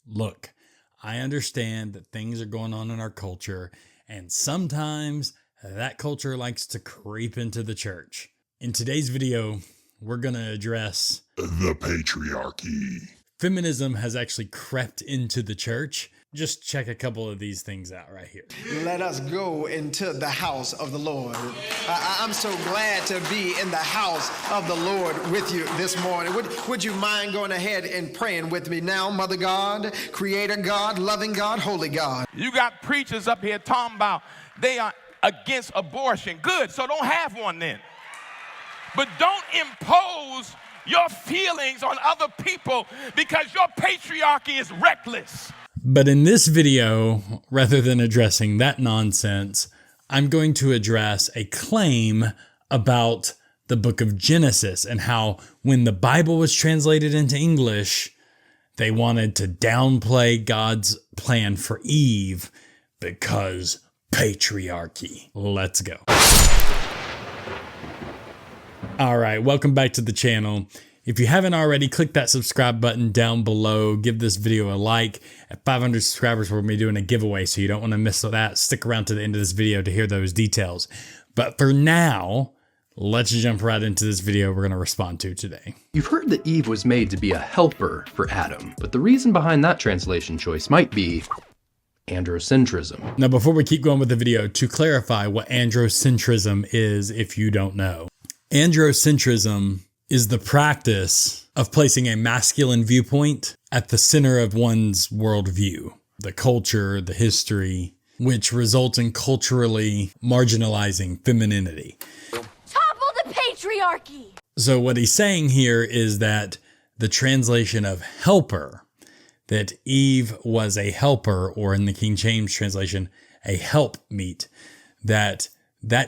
Look, I understand that things are going on in our culture, and sometimes that culture likes to creep into the church. In today's video, we're going to address the patriarchy. Feminism has actually crept into the church. Just check a couple of these things out right here. Let us go into the house of the Lord. I'm so glad to be in the house of the Lord with you this morning. Would you mind going ahead and praying with me now? Mother God, Creator God, loving God, holy God. You got preachers up here talking about they are against abortion. Good, so don't have one then. But don't impose your feelings on other people because your patriarchy is reckless. But in this video, rather than addressing that nonsense, I'm going to address a claim about the book of Genesis and how when the Bible was translated into English, they wanted to downplay God's plan for Eve because patriarchy. Let's go. All right, welcome back to the channel. If you haven't already, click that subscribe button down below. Give this video a like. At 500 subscribers, we're going to be doing a giveaway, so you don't want to miss that. Stick around to the end of this video to hear those details. But for now, let's jump right into this video we're going to respond to today. You've heard that Eve was made to be a helper for Adam, but the reason behind that translation choice might be androcentrism. Now, before we keep going with the video, to clarify what androcentrism is, if you don't know. Androcentrism is the practice of placing a masculine viewpoint at the center of one's worldview, the culture, the history, which results in culturally marginalizing femininity. Topple the patriarchy! So what he's saying here is that the translation of helper, that Eve was a helper, or in the King James translation, a helpmeet, that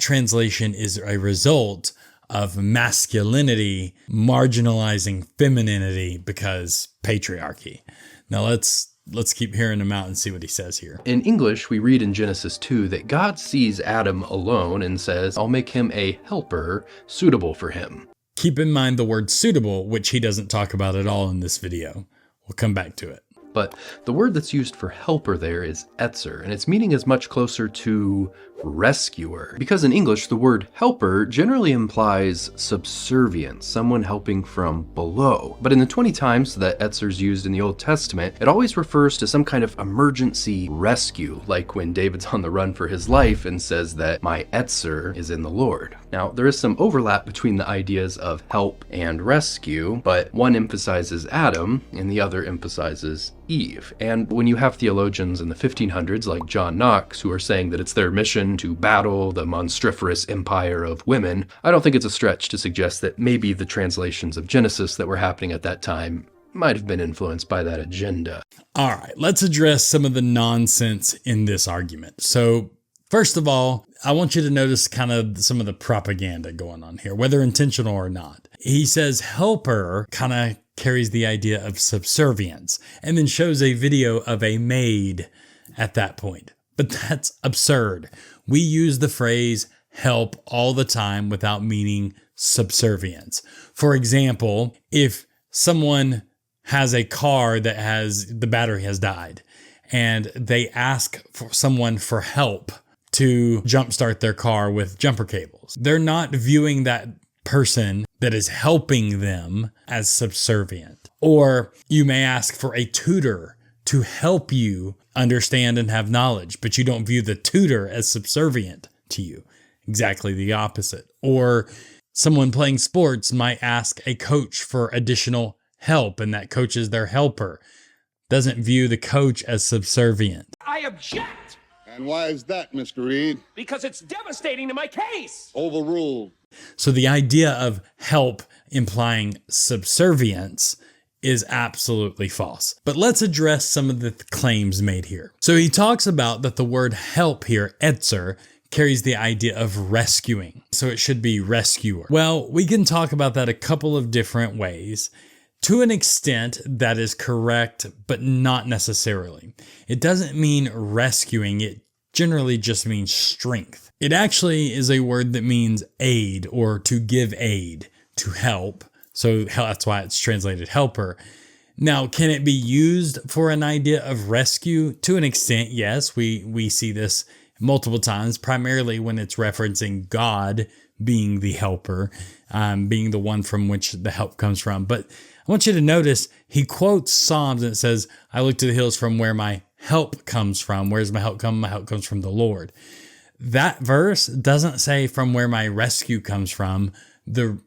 translation is a result of masculinity marginalizing femininity because patriarchy. Now let's keep hearing him out and see what he says here. In English, we read in Genesis 2 that God sees Adam alone and says, "I'll make him a helper suitable for him." Keep in mind the word suitable, which he doesn't talk about at all in this video. We'll come back to it. But the word that's used for helper there is etzer, and its meaning is much closer to rescuer. Because in English, the word helper generally implies subservient, someone helping from below. But in the 20 times that etzer's used in the Old Testament, it always refers to some kind of emergency rescue, like when David's on the run for his life and says that my etzer is in the Lord. Now, there is some overlap between the ideas of help and rescue, but one emphasizes Adam and the other emphasizes Eve. And when you have theologians in the 1500s like John Knox who are saying that it's their mission to battle the monstriferous empire of women, I don't think it's a stretch to suggest that maybe the translations of Genesis that were happening at that time might have been influenced by that agenda. All right, let's address some of the nonsense in this argument. So first of all, I want you to notice kind of some of the propaganda going on here, whether intentional or not. He says helper kind of carries the idea of subservience and then shows a video of a maid at that point. But that's absurd. We use the phrase help all the time without meaning subservience. For example, if someone has a car that the battery has died and they ask for someone for help to jumpstart their car with jumper cables, they're not viewing that person that is helping them as subservient. Or you may ask for a tutor to help you understand and have knowledge, but you don't view the tutor as subservient to you. Exactly the opposite. Or someone playing sports might ask a coach for additional help, and that coach is their helper. Doesn't view the coach as subservient. I object! And why is that, Mr. Reed? Because it's devastating to my case! Overruled. So the idea of help implying subservience is absolutely false. But let's address some of the claims made here. So he talks about that the word help here, etzer, carries the idea of rescuing. So it should be rescuer. Well, we can talk about that a couple of different ways. To an extent, that is correct, but not necessarily. It doesn't mean rescuing. It generally just means strength. It actually is a word that means aid or to give aid, to help. So that's why it's translated helper. Now, can it be used for an idea of rescue? To an extent, yes. We see this multiple times, primarily when it's referencing God being the helper, being the one from which the help comes from. But I want you to notice he quotes Psalms and it says, I look to the hills from where my help comes from. Where's my help come? My help comes from the Lord. That verse doesn't say from where my rescue comes from.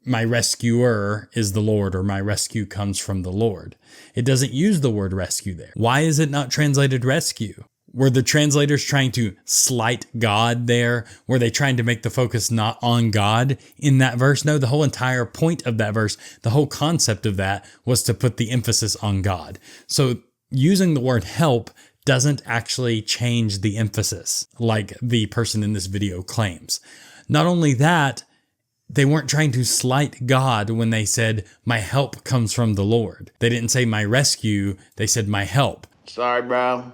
My rescuer is the Lord, or my rescue comes from the Lord. It doesn't use the word rescue there. Why is it not translated rescue? Were the translators trying to slight God there? Were they trying to make the focus not on God in that verse? No, the whole entire point of that verse, the whole concept of that was to put the emphasis on God. So using the word help doesn't actually change the emphasis like the person in this video claims. Not only that, they weren't trying to slight God when they said, my help comes from the Lord. They didn't say my rescue, they said my help. Sorry, bro.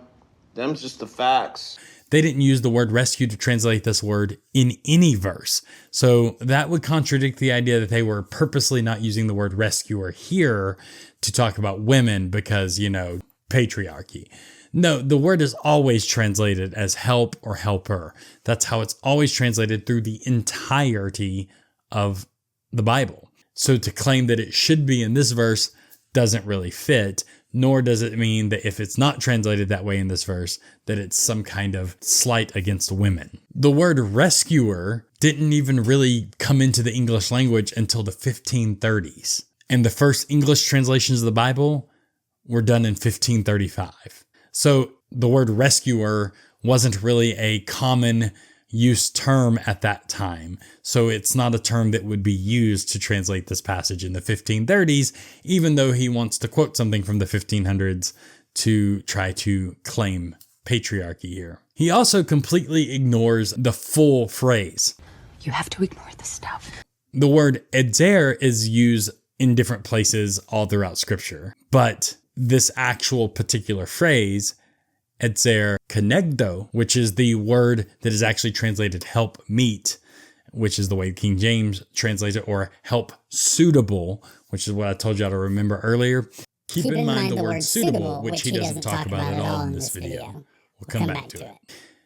Them's just the facts. They didn't use the word rescue to translate this word in any verse. So that would contradict the idea that they were purposely not using the word rescuer here to talk about women because, patriarchy. No, the word is always translated as help or helper. That's how it's always translated through the entirety of the Bible. So to claim that it should be in this verse doesn't really fit, nor does it mean that if it's not translated that way in this verse, that it's some kind of slight against women. The word rescuer didn't even really come into the English language until the 1530s. And the first English translations of the Bible were done in 1535. So the word rescuer wasn't really a common use term at that time. So it's not a term that would be used to translate this passage in the 1530s, even though he wants to quote something from the 1500s to try to claim patriarchy here. He also completely ignores the full phrase. You have to ignore the stuff. The word edzer is used in different places all throughout scripture, but this actual particular phrase, edzer kenegdo, which is the word that is actually translated help meet, which is the way King James translates it, or help suitable, which is what I told y'all to remember earlier. Keep in mind the word suitable, which he doesn't talk about at all in this video. We'll come back to it.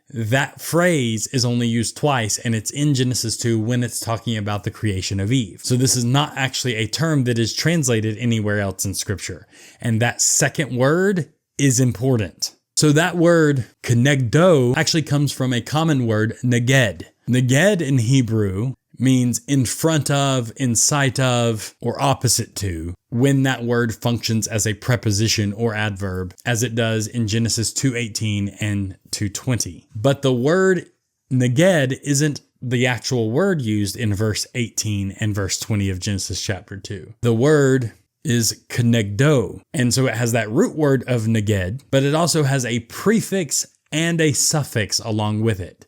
That phrase is only used twice, and it's in Genesis 2 when it's talking about the creation of Eve. So this is not actually a term that is translated anywhere else in Scripture. And that second word is important. So that word, kenegdo, actually comes from a common word, neged. Neged in Hebrew means in front of, in sight of, or opposite to, when that word functions as a preposition or adverb, as it does in Genesis 2:18 and 2:20. But the word neged isn't the actual word used in verse 18 and verse 20 of Genesis chapter 2. The word is kenegdo, and so it has that root word of neged, but it also has a prefix and a suffix along with it.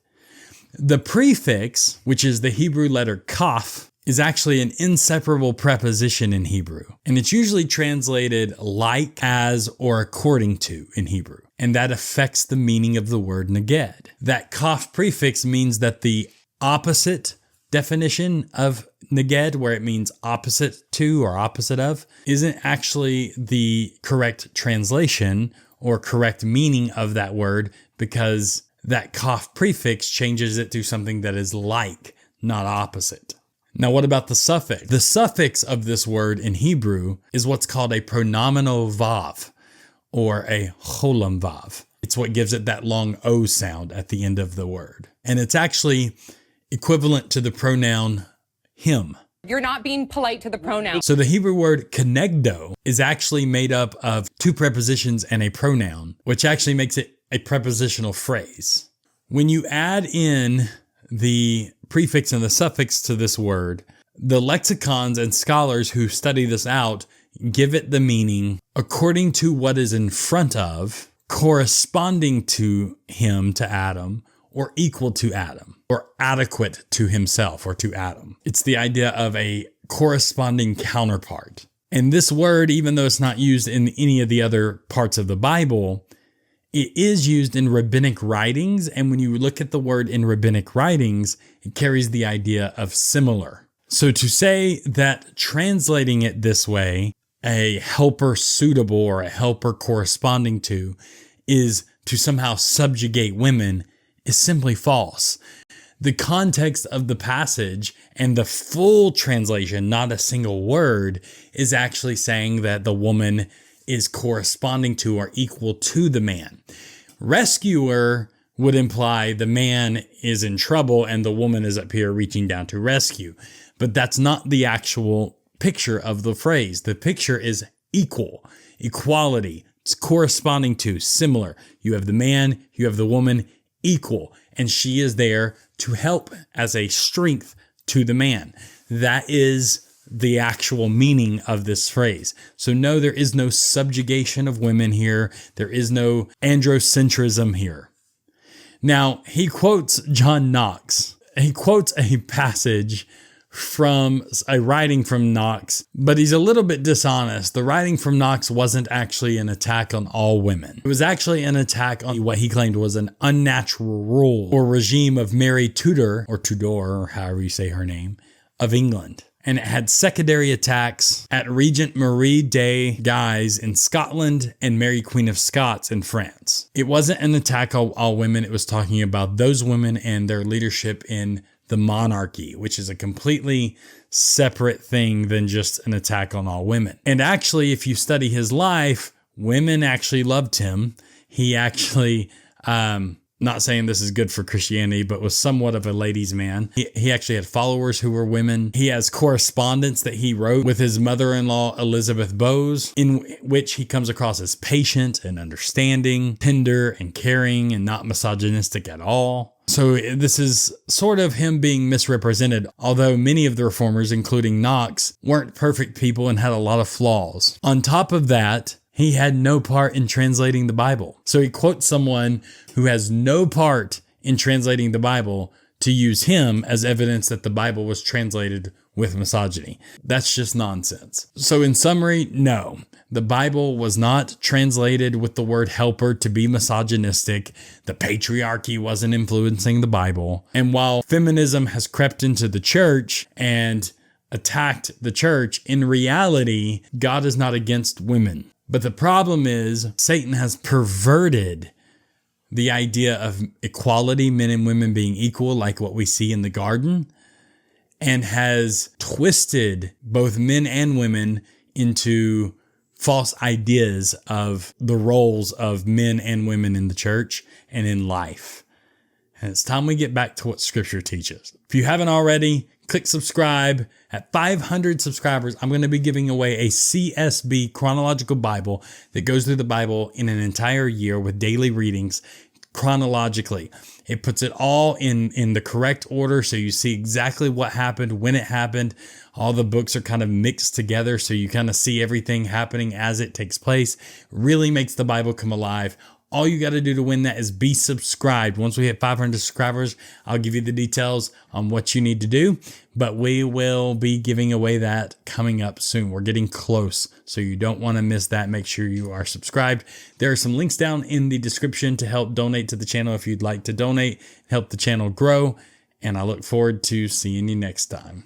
The prefix, which is the Hebrew letter kaf, is actually an inseparable preposition in Hebrew, and it's usually translated like, as, or according to in Hebrew, and that affects the meaning of the word neged. That kaf prefix means that the opposite definition of neged, where it means opposite to or opposite of, isn't actually the correct translation or correct meaning of that word, because that kaf prefix changes it to something that is like, not opposite. Now, what about the suffix? The suffix of this word in Hebrew is what's called a pronominal vav, or a cholam vav. It's what gives it that long O sound at the end of the word. And it's actually equivalent to the pronoun him. You're not being polite to the pronoun. So the Hebrew word kenegdo is actually made up of two prepositions and a pronoun, which actually makes it a prepositional phrase. When you add in the prefix and the suffix to this word, the lexicons and scholars who study this out give it the meaning according to what is in front of, corresponding to him, to Adam, or equal to Adam, or adequate to himself or to Adam. It's the idea of a corresponding counterpart. And this word, even though it's not used in any of the other parts of the Bible, it is used in rabbinic writings. And when you look at the word in rabbinic writings, it carries the idea of similar. So to say that translating it this way, a helper suitable or a helper corresponding to is to somehow subjugate women is simply false. The context of the passage and the full translation, not a single word, is actually saying that the woman is corresponding to or equal to the man. Rescuer would imply the man is in trouble and the woman is up here reaching down to rescue. But that's not the actual picture of the phrase. The picture is equal, equality. It's corresponding to, similar. You have the man, you have the woman, equal. And she is there to help as a strength to the man. That is the actual meaning of this phrase. So no, there is no subjugation of women here. There is no androcentrism here. Now, he quotes John Knox. He quotes a passage from a writing from Knox, but he's a little bit dishonest. The writing from Knox wasn't actually an attack on all women. It was actually an attack on what he claimed was an unnatural rule or regime of Mary Tudor, or however you say her name, of England. And it had secondary attacks at Regent Marie de Guise in Scotland and Mary Queen of Scots in France. It wasn't an attack on all women. It was talking about those women and their leadership in the monarchy, which is a completely separate thing than just an attack on all women. And actually, if you study his life, women actually loved him. He actually, not saying this is good for Christianity, but was somewhat of a ladies' man. He actually had followers who were women. He has correspondence that he wrote with his mother-in-law, Elizabeth Bowes, in which he comes across as patient and understanding, tender and caring, and not misogynistic at all. So this is sort of him being misrepresented, although many of the reformers, including Knox, weren't perfect people and had a lot of flaws. On top of that, he had no part in translating the Bible. So he quotes someone who has no part in translating the Bible to use him as evidence that the Bible was translated with misogyny. That's just nonsense. So in summary, no, the Bible was not translated with the word helper to be misogynistic. The patriarchy wasn't influencing the Bible. And while feminism has crept into the church and attacked the church, in reality, God is not against women. But the problem is Satan has perverted the idea of equality, men and women being equal, like what we see in the garden, and has twisted both men and women into false ideas of the roles of men and women in the church and in life. And it's time we get back to what Scripture teaches. If you haven't already, click subscribe. At 500 subscribers, I'm going to be giving away a CSB chronological Bible that goes through the Bible in an entire year with daily readings chronologically. It puts it all in the correct order, so you see exactly what happened, when it happened. All the books are kind of mixed together, so you kind of see everything happening as it takes place. Really makes the Bible come alive. All you got to do to win that is be subscribed. Once we hit 500 subscribers, I'll give you the details on what you need to do, but we will be giving away that coming up soon. We're getting close, so you don't want to miss that. Make sure you are subscribed. There are some links down in the description to help donate to the channel if you'd like to donate, help the channel grow, and I look forward to seeing you next time.